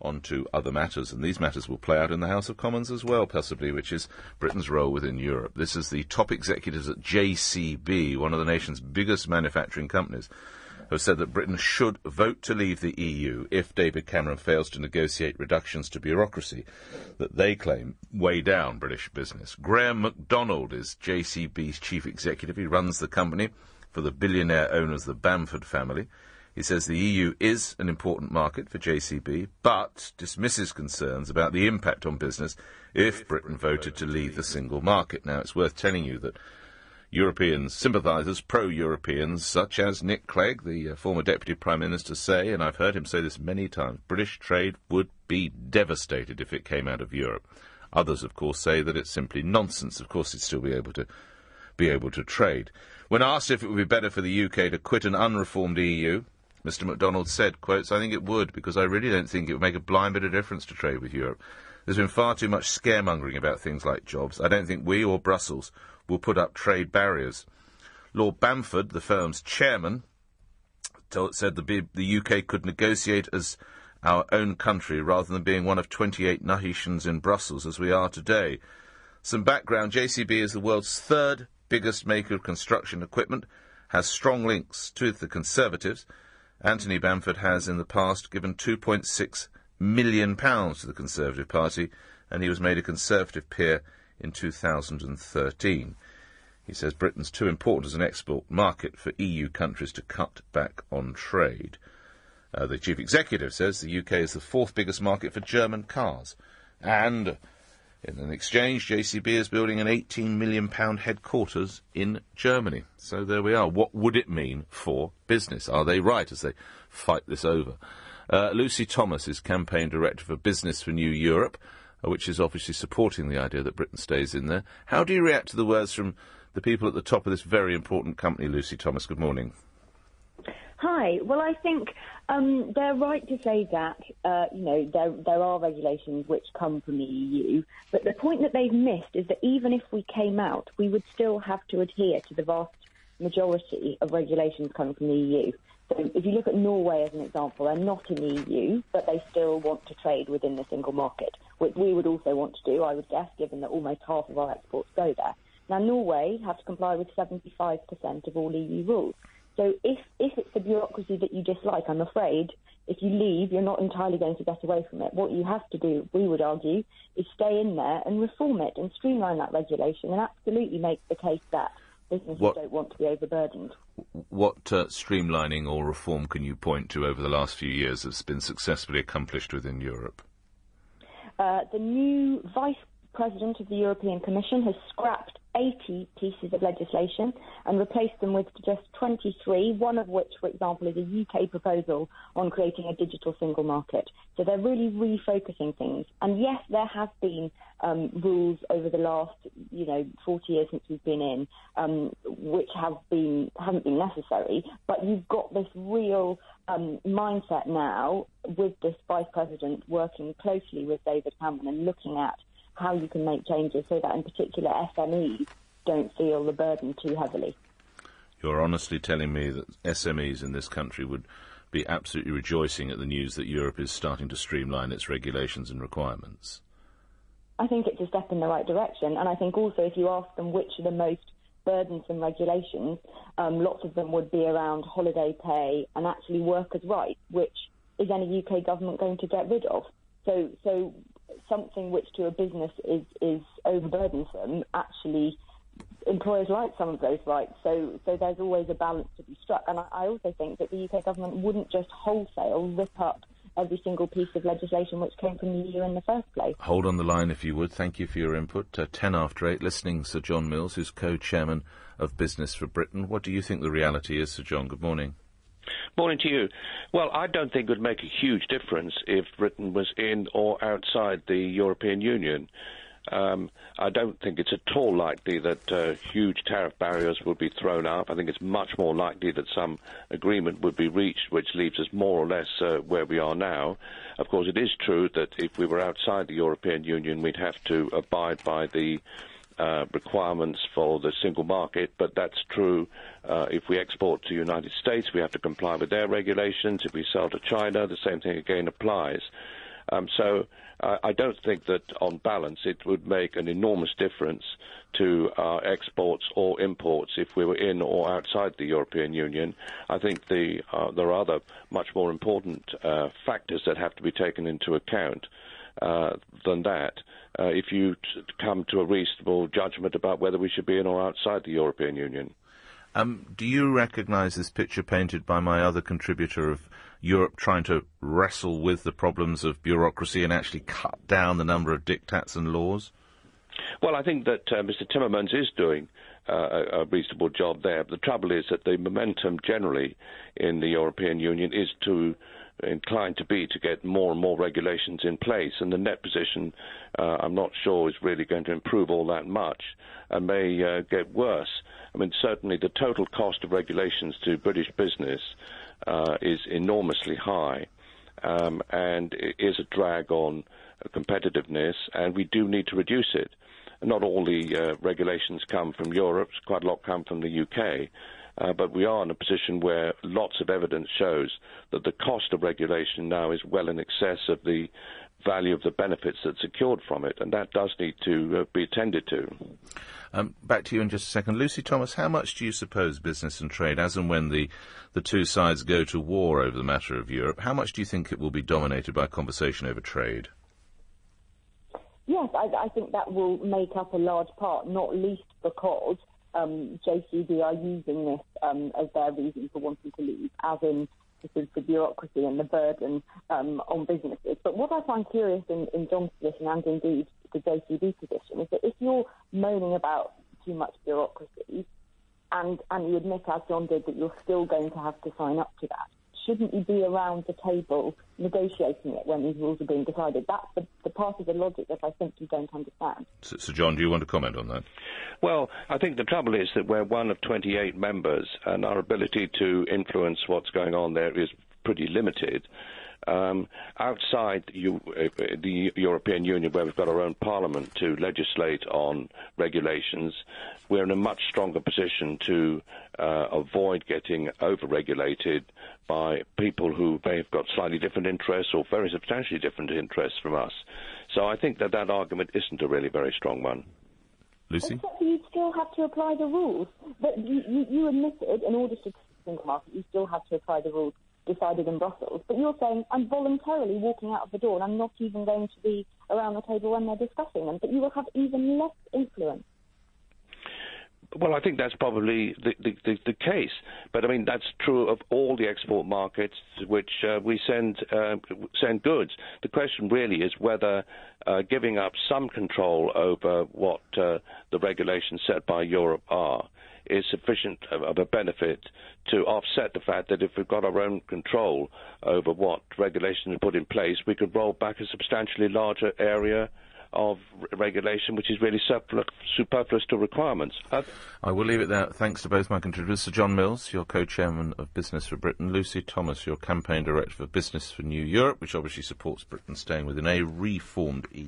on to other matters, and these matters will play out in the House of Commons as well, possibly, which is Britain's role within Europe. This is the top executives at JCB, one of the nation's biggest manufacturing companies, who have said that Britain should vote to leave the EU if David Cameron fails to negotiate reductions to bureaucracy that they claim weigh down British business. Graham MacDonald is JCB's chief executive. He runs the company for the billionaire owners, the Bamford family. He says the EU is an important market for JCB, but dismisses concerns about the impact on business if Britain voted to leave the single market. Now, it's worth telling you that European sympathisers, pro-Europeans, such as Nick Clegg, the former Deputy Prime Minister, say, and I've heard him say this many times, British trade would be devastated if it came out of Europe. Others, of course, say that it's simply nonsense. Of course, it'd still be able to trade. When asked if it would be better for the UK to quit an unreformed EU, Mr MacDonald said, quotes, "I think it would, because I really don't think it would make a blind bit of difference to trade with Europe. There's been far too much scaremongering about things like jobs. I don't think we or Brussels will put up trade barriers." Lord Bamford, the firm's chairman, said the UK could negotiate as our own country rather than being one of 28 Nahishans in Brussels as we are today. Some background: JCB is the world's third biggest maker of construction equipment, has strong links to the Conservatives. Anthony Bamford has in the past given £2.6 million to the Conservative Party, and he was made a Conservative peer in 2013. He says Britain's too important as an export market for EU countries to cut back on trade. The chief executive says the UK is the fourth biggest market for German cars, and in an exchange, JCB is building an £18 million headquarters in Germany. So there we are. What would it mean for business? Are they right as they fight this over? Lucy Thomas is campaign director for Business for New Europe, which is obviously supporting the idea that Britain stays in there. How do you react to the words from the people at the top of this very important company, Lucy Thomas? Good morning. Hi. Well, I think they're right to say that, there are regulations which come from the EU, but the point that they've missed is that even if we came out, we would still have to adhere to the vast majority of regulations coming from the EU. So if you look at Norway as an example, they're not in the EU, but they still want to trade within the single market, which we would also want to do, I would guess, given that almost half of our exports go there. Now, Norway have to comply with 75% of all EU rules. So if it's the bureaucracy that you dislike, I'm afraid, if you leave, you're not entirely going to get away from it. What you have to do, we would argue, is stay in there and reform it and streamline that regulation and absolutely make the case that businesses don't want to be overburdened. What streamlining or reform can you point to over the last few years that's been successfully accomplished within Europe? The new Vice President of the European Commission has scrapped 80 pieces of legislation and replaced them with just 23, one of which, for example, is a UK proposal on creating a digital single market. So they're really refocusing things. And yes, there have been rules over the last, 40 years since we've been in, which haven't been necessary. But you've got this real mindset now with this Vice President working closely with David Cameron and looking at how you can make changes so that, in particular, SMEs don't feel the burden too heavily. You're honestly telling me that SMEs in this country would be absolutely rejoicing at the news that Europe is starting to streamline its regulations and requirements? I think it's a step in the right direction, and I think also if you ask them which are the most burdensome regulations, lots of them would be around holiday pay and actually workers' rights, which is any UK government going to get rid of? So something which to a business is overburdensome, actually employers like some of those rights. So there's always a balance to be struck. And I also think that the UK government wouldn't just wholesale rip up every single piece of legislation which came from the EU in the first place. Hold on the line if you would. Thank you for your input. 10 after 8, listening Sir John Mills, who's co-chairman of Business for Britain. What do you think the reality is, Sir John? Good morning. Morning to you. Well, I don't think it would make a huge difference if Britain was in or outside the European Union. I don't think it's at all likely that huge tariff barriers will be thrown up. I think it's much more likely that some agreement would be reached, which leaves us more or less where we are now. Of course, it is true that if we were outside the European Union, we'd have to abide by the requirements for the single market, but that's true if we export to the United States, we have to comply with their regulations. If we sell to China, the same thing again applies. So I don't think that, on balance, it would make an enormous difference to our exports or imports if we were in or outside the European Union. I think there are other much more important factors that have to be taken into account than that if you come to a reasonable judgment about whether we should be in or outside the European Union. Do you recognise this picture painted by my other contributor of Europe trying to wrestle with the problems of bureaucracy and actually cut down the number of diktats and laws? Well, I think that Mr. Timmermans is doing a reasonable job there. But the trouble is that the momentum generally in the European Union is inclined to get more and more regulations in place, and the net position, I'm not sure, is really going to improve all that much and may get worse. I mean, certainly the total cost of regulations to British business is enormously high, and it is a drag on competitiveness, and we do need to reduce it. Not all the regulations come from Europe, quite a lot come from the UK, but we are in a position where lots of evidence shows that the cost of regulation now is well in excess of the value of the benefits that's secured from it, and that does need to be attended to. Back to you in just a second. Lucy Thomas, how much do you suppose business and trade, as and when the two sides go to war over the matter of Europe, how much do you think it will be dominated by conversation over trade? Yes, I think that will make up a large part, not least because JCB are using this as their reason for wanting to leave, as in the bureaucracy and the burden on businesses. But what I find curious in John's position, and indeed the JCB position, is that if you're moaning about too much bureaucracy and you admit, as John did, that you're still going to have to sign up to that, shouldn't you be around the table negotiating it when these rules are being decided? That's the part of the logic that I simply don't understand. So, John, do you want to comment on that? Well, I think the trouble is that we're one of 28 members, and our ability to influence what's going on there is pretty limited. Outside the European Union, where we've got our own parliament to legislate on regulations, we're in a much stronger position to avoid getting over-regulated by people who may have got slightly different interests or very substantially different interests from us. So I think that argument isn't a really very strong one. Lucy? Except you still have to apply the rules. But you admitted, in order to single market, you still have to apply the rules decided in Brussels. But you're saying, I'm voluntarily walking out of the door and I'm not even going to be around the table when they're discussing them. But you will have even less influence. Well, I think that's probably the case. But, I mean, that's true of all the export markets which we send goods. The question really is whether giving up some control over what the regulations set by Europe are is sufficient of a benefit to offset the fact that if we've got our own control over what regulations are put in place, we could roll back a substantially larger area of regulation, which is really superfluous to requirements. I will leave it there. Thanks to both my contributors. Sir John Mills, your co-chairman of Business for Britain. Lucy Thomas, your campaign director for Business for New Europe, which obviously supports Britain staying within a reformed EU.